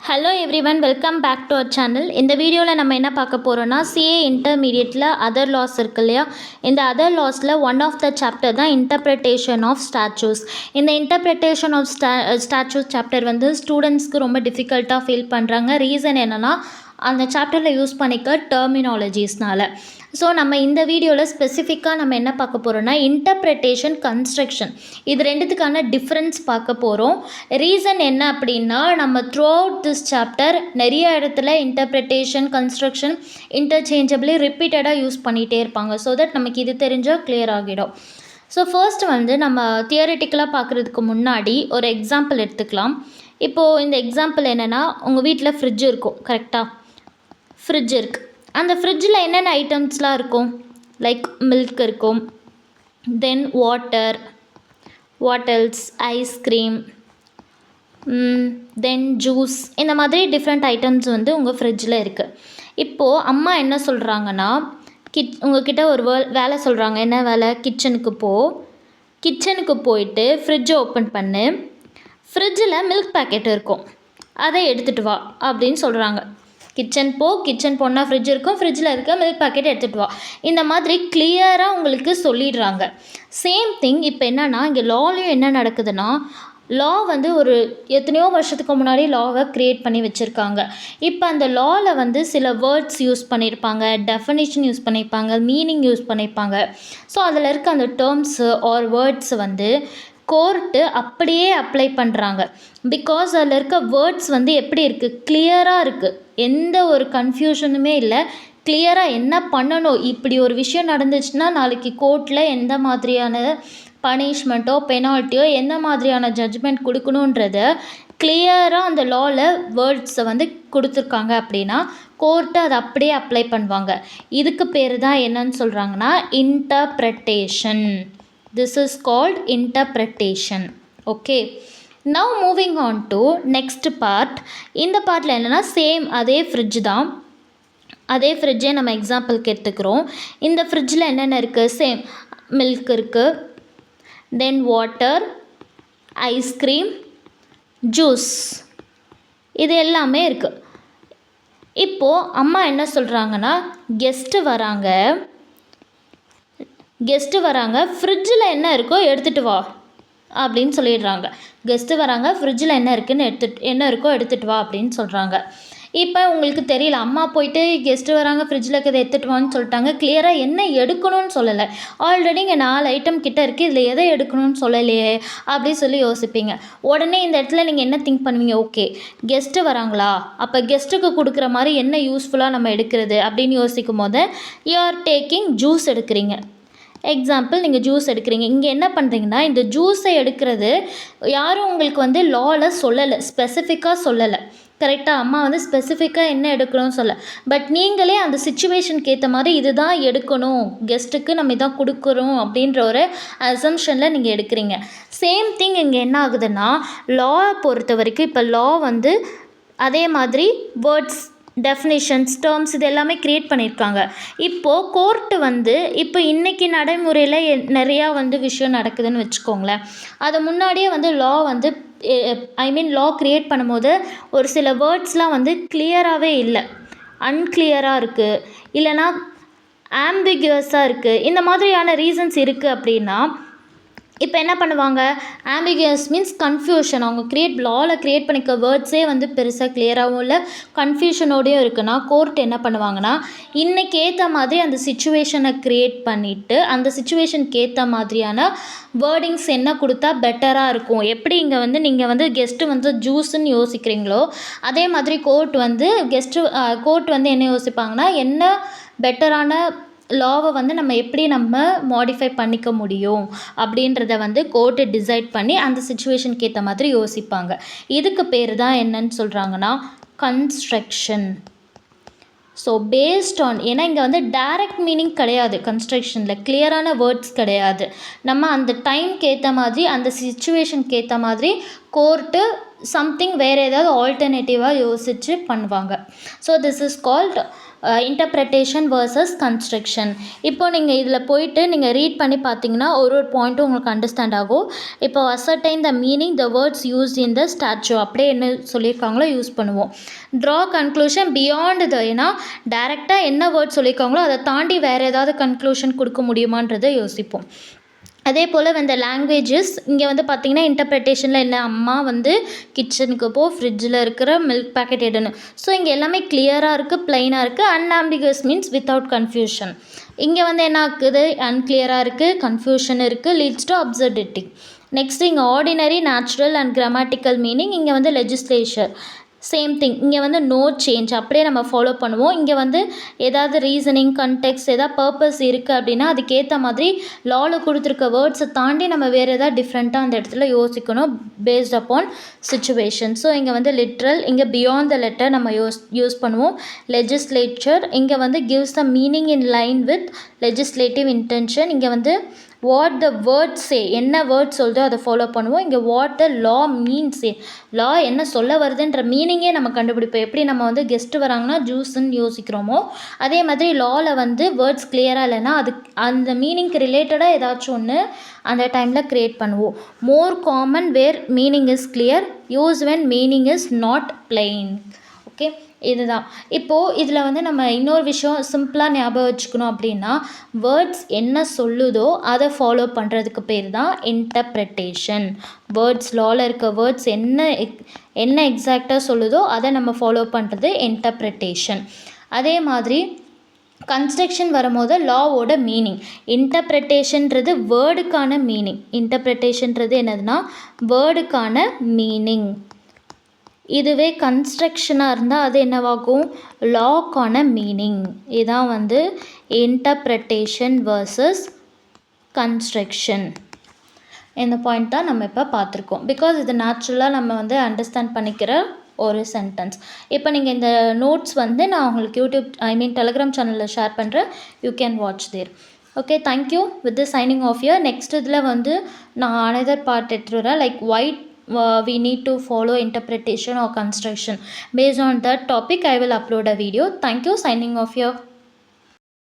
Hello everyone, welcome back to our channel. இந்த வீடியோவில் நம்ம என்ன பார்க்க போகிறோன்னா, சிஏ இன்டர்மீடியட்டில் அதர் லாஸ் இருக்கு இல்லையா, இந்த அதர் லாஸில் ஒன் ஆஃப் த சாப்டர் தான் இன்டர்பிரிட்டேஷன் ஆஃப் ஸ்டாச்சூஸ். இந்த இன்டர்பிரிட்டேஷன் ஆஃப் ஸ்டாச்சூஸ் சாப்டர் வந்து ஸ்டூடெண்ட்ஸ்க்கு ரொம்ப டிஃபிகல்ட்டாக ஃபீல் பண்ணுறாங்க. ரீசன் என்னென்னா, அந்த சாப்டரில் யூஸ் பண்ணிக்க டெர்மினாலஜிஸ்னால. ஸோ நம்ம இந்த வீடியோவில் ஸ்பெசிஃபிக்காக நம்ம என்ன பார்க்க போகிறோன்னா, இன்டர்பிரிட்டேஷன், கன்ஸ்ட்ரக்ஷன், இது ரெண்டுத்துக்கான டிஃப்ரென்ஸ் பார்க்க போகிறோம். ரீசன் என்ன அப்படின்னா, நம்ம த்ரூ அவுட் திஸ் சாப்டர் நிறைய இடத்துல இன்டர்பிரிட்டேஷன், கன்ஸ்ட்ரக்ஷன் இன்டர்சேஞ்சபிளி ரிப்பீட்டடாக யூஸ் பண்ணிகிட்டே இருப்பாங்க. ஸோ தட் நமக்கு இது தெரிஞ்சால் கிளியர் ஆகிடும். ஸோ ஃபர்ஸ்ட் வந்து நம்ம தியரிட்டிக்கலாக பார்க்குறதுக்கு முன்னாடி ஒரு எக்ஸாம்பிள் எடுத்துக்கலாம். இப்போது இந்த எக்ஸாம்பிள் என்னென்னா, உங்கள் வீட்டில் ஃப்ரிட்ஜ் இருக்கும், கரெக்டாக? ஃப்ரிட்ஜ் இருக்குது. அந்த ஃப்ரிட்ஜில் என்னென்ன ஐட்டம்ஸ்லாம் இருக்கும்? லைக் மில்க் இருக்கும், தென் வாட்டர்ஸ், ஐஸ்கிரீம், தென் ஜூஸ், இந்த மாதிரி டிஃப்ரெண்ட் ஐட்டம்ஸ் வந்து உங்கள் ஃப்ரிட்ஜில் இருக்குது. இப்போது அம்மா என்ன சொல்கிறாங்கன்னா, உங்கள்கிட்ட ஒரு வேலை சொல்கிறாங்க. என்ன வேலை? கிச்சனுக்கு போயிட்டு ஃப்ரிட்ஜை ஓப்பன் பண்ணு, ஃப்ரிட்ஜில் மில்க் பேக்கெட் இருக்கும், அதை எடுத்துகிட்டு வா அப்படின்னு சொல்கிறாங்க. கிச்சன் போனால் ஃப்ரிட்ஜ் இருக்கும், ஃப்ரிட்ஜில் இருக்க மில்க் பேக்கெட் எடுத்துகிட்டு வா, இந்த மாதிரி கிளியராக உங்களுக்கு சொல்லிடுறாங்க. சேம் திங் இப்போ என்னென்னா, இங்கே லாலையும் என்ன நடக்குதுன்னா, லா வந்து ஒரு எத்தனையோ வருஷத்துக்கு முன்னாடி லாவை க்ரியேட் பண்ணி வச்சுருக்காங்க. இப்போ அந்த லாவில் வந்து சில வேர்ட்ஸ் யூஸ் பண்ணியிருப்பாங்க, டெஃபனிஷன் யூஸ் பண்ணியிருப்பாங்க, மீனிங் யூஸ் பண்ணியிருப்பாங்க. ஸோ அதில் இருக்க அந்த டேர்ம்ஸு ஆர் வேர்ட்ஸ் வந்து கோர்ட்டு அப்படியே அப்ளை பண்ணுறாங்க. பிகாஸ் அதில் இருக்க வேர்ட்ஸ் வந்து எப்படி இருக்குது? கிளியராக இருக்குது, எந்த ஒரு கன்ஃபியூஷனுமே இல்லை. கிளியராக என்ன பண்ணணும், இப்படி ஒரு விஷயம் நடந்துச்சுன்னா நாளைக்கு கோர்ட்டில் எந்த மாதிரியான பனிஷ்மெண்ட்டோ பெனால்ட்டியோ எந்த மாதிரியான ஜட்ஜ்மெண்ட் கொடுக்கணுன்றத கிளியராக அந்த லாவில் வேர்ட்ஸை வந்து கொடுத்துருக்காங்க. அப்படின்னா கோர்ட்டு அதை அப்படியே அப்ளை பண்ணுவாங்க. இதுக்கு பேர் தான் என்னன்னு சொல்கிறாங்கன்னா interpretation. This is called interpretation. Okay. Now moving on to next part. இந்த பார்ட்டில் என்னென்னா, சேம் அதே ஃப்ரிட்ஜ் தான். அதே ஃப்ரிட்ஜே நம்ம எக்ஸாம்பிளுக்கு எடுத்துக்கிறோம். இந்த ஃப்ரிட்ஜில் என்னென்ன இருக்குது? சேம் மில்க் இருக்குது, தென் வாட்டர், ஐஸ்கிரீம், ஜூஸ், இது எல்லாமே இருக்குது. இப்போது அம்மா என்ன சொல்கிறாங்கன்னா, கெஸ்ட்டு வராங்க, ஃப்ரிட்ஜில் என்ன இருக்கோ எடுத்துகிட்டு வா அப்படின்னு சொல்லிடுறாங்க. கெஸ்ட்டு வராங்க, ஃப்ரிட்ஜில் என்ன இருக்கோ எடுத்துகிட்டு வா அப்படின்னு சொல்கிறாங்க. இப்போ உங்களுக்கு தெரியல, அம்மா போயிட்டு கெஸ்ட்டு வராங்க, ஃப்ரிட்ஜில் இருக்கிறத எடுத்துகிட்டு வான்னு சொல்லிட்டாங்க. கிளியராக என்ன எடுக்கணும்னு சொல்லலை. ஆல்ரெடி இங்கே 4 ஐட்டம் கிட்ட இருக்குது, இதில் எதை எடுக்கணும்னு சொல்லலையே அப்படின்னு சொல்லி யோசிப்பீங்க. உடனே இந்த இடத்துல நீங்கள் என்ன திங்க் பண்ணுவீங்க? ஓகே, கெஸ்ட்டு வராங்களா, அப்போ கெஸ்ட்டுக்கு கொடுக்குற மாதிரி என்ன யூஸ்ஃபுல்லாக நம்ம எடுக்கிறது அப்படின்னு யோசிக்கும் போது யூ ஆர் டேக்கிங் ஜூஸ் எடுக்கிறீங்க. எக்ஸாம்பிள், நீங்கள் ஜூஸ் எடுக்கிறீங்க. இங்கே என்ன பண்ணுறீங்கன்னா, இந்த ஜூஸை எடுக்கிறது யாரும் உங்களுக்கு வந்து லாவில் சொல்லலை, ஸ்பெசிஃபிக்காக சொல்லலை, கரெக்டாக? அம்மா வந்து ஸ்பெசிஃபிக்காக என்ன எடுக்கணும்னு சொல்ல, பட் நீங்களே அந்த சிச்சுவேஷனுக்கு ஏற்ற மாதிரி இதுதான் எடுக்கணும், கெஸ்ட்டுக்கு நம்ம இதான் கொடுக்குறோம் அப்படின்ற ஒரு அசம்ஷனில் நீங்கள் எடுக்கிறீங்க. சேம் திங் இங்கே என்ன ஆகுதுன்னா, லாவை பொறுத்த வரைக்கும் இப்போ லா வந்து அதே மாதிரி வேர்ட்ஸ், டெஃபினிஷன்ஸ், டேர்ம்ஸ் இது எல்லாமே க்ரியேட் பண்ணியிருக்காங்க. இப்போது கோர்ட்டு வந்து இப்போ இன்றைக்கி நடைமுறையில் நிறையா வந்து விஷயம் நடக்குதுன்னு வச்சுக்கோங்களேன். அது முன்னாடியே வந்து லா வந்து லா க்ரியேட் பண்ணும்போது ஒரு சில வேர்ட்ஸ்லாம் வந்து கிளியராகவே இல்லை, அன்கிளியராக இருக்குது, இல்லைனா ஆம்பிகுவஸாக இருக்குது. இந்த மாதிரியான ரீசன்ஸ் இருக்குது. அப்படின்னா இப்போ என்ன பண்ணுவாங்க? Ambiguous means confusion. அவங்க லாவில் க்ரியேட் பண்ணிக்க வேர்ட்ஸே வந்து பெருசாக கிளியராகவும் இல்லை, கன்ஃபியூஷனோடையும் இருக்குன்னா கோர்ட் என்ன பண்ணுவாங்கன்னா, இன்றைக்கி ஏற்ற மாதிரி அந்த சிச்சுவேஷனை க்ரியேட் பண்ணிவிட்டு அந்த சிச்சுவேஷனுக்கு ஏற்ற மாதிரியான வேர்டிங்ஸ் என்ன கொடுத்தா பெட்டராக இருக்கும். எப்படி இங்கே வந்து நீங்கள் வந்து கெஸ்ட்டு வந்து ஜூஸுன்னு யோசிக்கிறீங்களோ, அதே மாதிரி கோர்ட் வந்து என்ன யோசிப்பாங்கன்னா, என்ன பெட்டரான லாவை வந்து நம்ம மாடிஃபை பண்ணிக்க முடியும் அப்படின்றத வந்து கோர்ட்டு டிசைட் பண்ணி அந்த சிச்சுவேஷனுக்கு ஏற்ற மாதிரி யோசிப்பாங்க. இதுக்கு பேர் தான் என்னன்னு சொல்கிறாங்கன்னா கன்ஸ்ட்ரக்ஷன். ஸோ பேஸ்ட் ஆன், ஏன்னா இங்கே வந்து டைரக்ட் மீனிங் கிடையாது, கன்ஸ்ட்ரக்ஷனில் கிளியரான வேர்ட்ஸ் கிடையாது. நம்ம அந்த டைம்க்கு ஏற்ற மாதிரி அந்த சிச்சுவேஷனுக்கு ஏற்ற மாதிரி கோர்ட்டு சம்திங் வேறு ஏதாவது ஆல்டர்னேட்டிவாக யோசித்து பண்ணுவாங்க. So this is called interpretation versus construction. இப்போ நீங்கள் இதில் போயிட்டு நீங்கள் ரீட் பண்ணி பார்த்தீங்கன்னா ஒரு பாயிண்ட்டும் உங்களுக்கு அண்டர்ஸ்டாண்ட் ஆகும். இப்போ அசர்டைன் the meaning the words used in the statue, அப்படியே என்ன சொல்லியிருக்காங்களோ யூஸ் பண்ணுவோம். ட்ரா கன்க்ளூஷன் பியாண்ட் த, ஏன்னா டைரெக்டாக என்ன வேர்ட் சொல்லியிருக்காங்களோ அதை தாண்டி வேறு ஏதாவது கன்க்ளூஷன் கொடுக்க முடியுமான்றதை யோசிப்போம். அதே போல் இந்த லாங்குவேஜஸ் இங்கே வந்து பார்த்திங்கன்னா இன்டர்பிரிட்டேஷனில் என்ன, அம்மா வந்து கிச்சனுக்கு போ, ஃப்ரிட்ஜில் இருக்கிற மில்க் பேக்கெட் எடுன்னு. ஸோ இங்கே எல்லாமே கிளியராக இருக்குது, ப்ளைனாக இருக்குது. அன்ஆம்பிகஸ் மீன்ஸ் வித்தவுட் கன்ஃபியூஷன். இங்கே வந்து என்ன ஆகுது, அன்கிளியராக இருக்குது, கன்ஃபியூஷன் இருக்குது, லீட்ஸ் டு அப்சர்டிட்டி. நெக்ஸ்ட் இங்கே ordinary, natural and grammatical meaning. இங்கே வந்து லெஜிஸ்லேச்சர் சேம் திங். இங்கே வந்து நோ சேஞ்ச், அப்படியே நம்ம ஃபாலோ பண்ணுவோம். இங்கே வந்து ஏதாவது ரீசனிங், கண்டெக்ஸ்ட், ஏதாவது பர்பஸ் இருக்குது அப்படின்னா அதுக்கேற்ற மாதிரி லாவில் கொடுத்துருக்க வேர்ட்ஸை தாண்டி நம்ம வேறு ஏதாவது டிஃப்ரெண்ட்டாக அந்த இடத்துல யோசிக்கணும் பேஸ்ட் அப்பான் சுச்சுவேஷன். ஸோ இங்கே வந்து லிட்ரல், இங்கே பியாண்ட் த லெட்டர் நம்ம யூஸ் பண்ணுவோம். லெஜிஸ்லேச்சர் இங்கே வந்து gives the meaning in line with legislative intention. இங்கே வந்து வாட் த வேர்ட் சே, என்ன வேர்ட் சொல்லுதோ அதை ஃபாலோ பண்ணுவோம். இங்கே வாட் த லா மீன்ஸ், லா என்ன சொல்ல வருதுன்ற மீனிங்கே நம்ம கண்டுபிடிப்போம். எப்படி நம்ம வந்து கெஸ்ட்டு வராங்கன்னா ஜூஸ்ன்னு யோசிக்கிறோமோ அதே மாதிரி லாவில் வந்து வேர்ட்ஸ் கிளியராக இல்லைன்னா அதுக்கு அந்த மீனிங்க்கு ரிலேட்டடாக ஏதாச்சும் ஒன்று அந்த டைமில் க்ரியேட் பண்ணுவோம். More common where meaning is clear, use when meaning is not plain. Okay, இதுதான். இப்போது இதில் வந்து நம்ம இன்னொரு விஷயம் சிம்பிளாக ஞாபகம் வச்சுக்கணும் அப்படின்னா, வேர்ட்ஸ் என்ன சொல்லுதோ அதை ஃபாலோ பண்ணுறதுக்கு பேர் தான் இன்டர்பிரிட்டேஷன். வேர்ட்ஸ் லாவில் இருக்க வேர்ட்ஸ் என்ன எக்ஸாக்டாக சொல்லுதோ அதை நம்ம ஃபாலோ பண்ணுறது இன்டர்பிரிட்டேஷன். அதே மாதிரி கன்ஸ்ட்ரக்ஷன் வரும்போது லாவோட மீனிங், இன்டர்பிரிட்டேஷன்றது வேர்டுக்கான மீனிங். இன்டர்பிரிட்டேஷன்றது என்னதுன்னா வேர்டுக்கான மீனிங். இதுவே கன்ஸ்ட்ரக்ஷனாக இருந்தால் அது என்னவாகும், லாக்கான மீனிங். இதுதான் வந்து இன்டர்பிரிட்டேஷன் வர்சஸ் கன்ஸ்ட்ரக்ஷன். இந்த பாயிண்ட் தான் நம்ம இப்போ பார்த்துருக்கோம். பிகாஸ் இது நேச்சுரலாக நம்ம வந்து அண்டர்ஸ்டாண்ட் பண்ணிக்கிற ஒரு சென்டென்ஸ். இப்போ நீங்கள் இந்த நோட்ஸ் வந்து நான் உங்களுக்கு டெலிகிராம் சேனலில் ஷேர் பண்ணுறேன். You can watch there. Okay, thank you. With the signing off here. Next இதில் வந்து நான் அனதர் பார்ட் எடுத்துகிட்டு வரேன். Like white we need to follow interpretation or construction. Based on that topic I will upload a video. Thank you. Signing off here.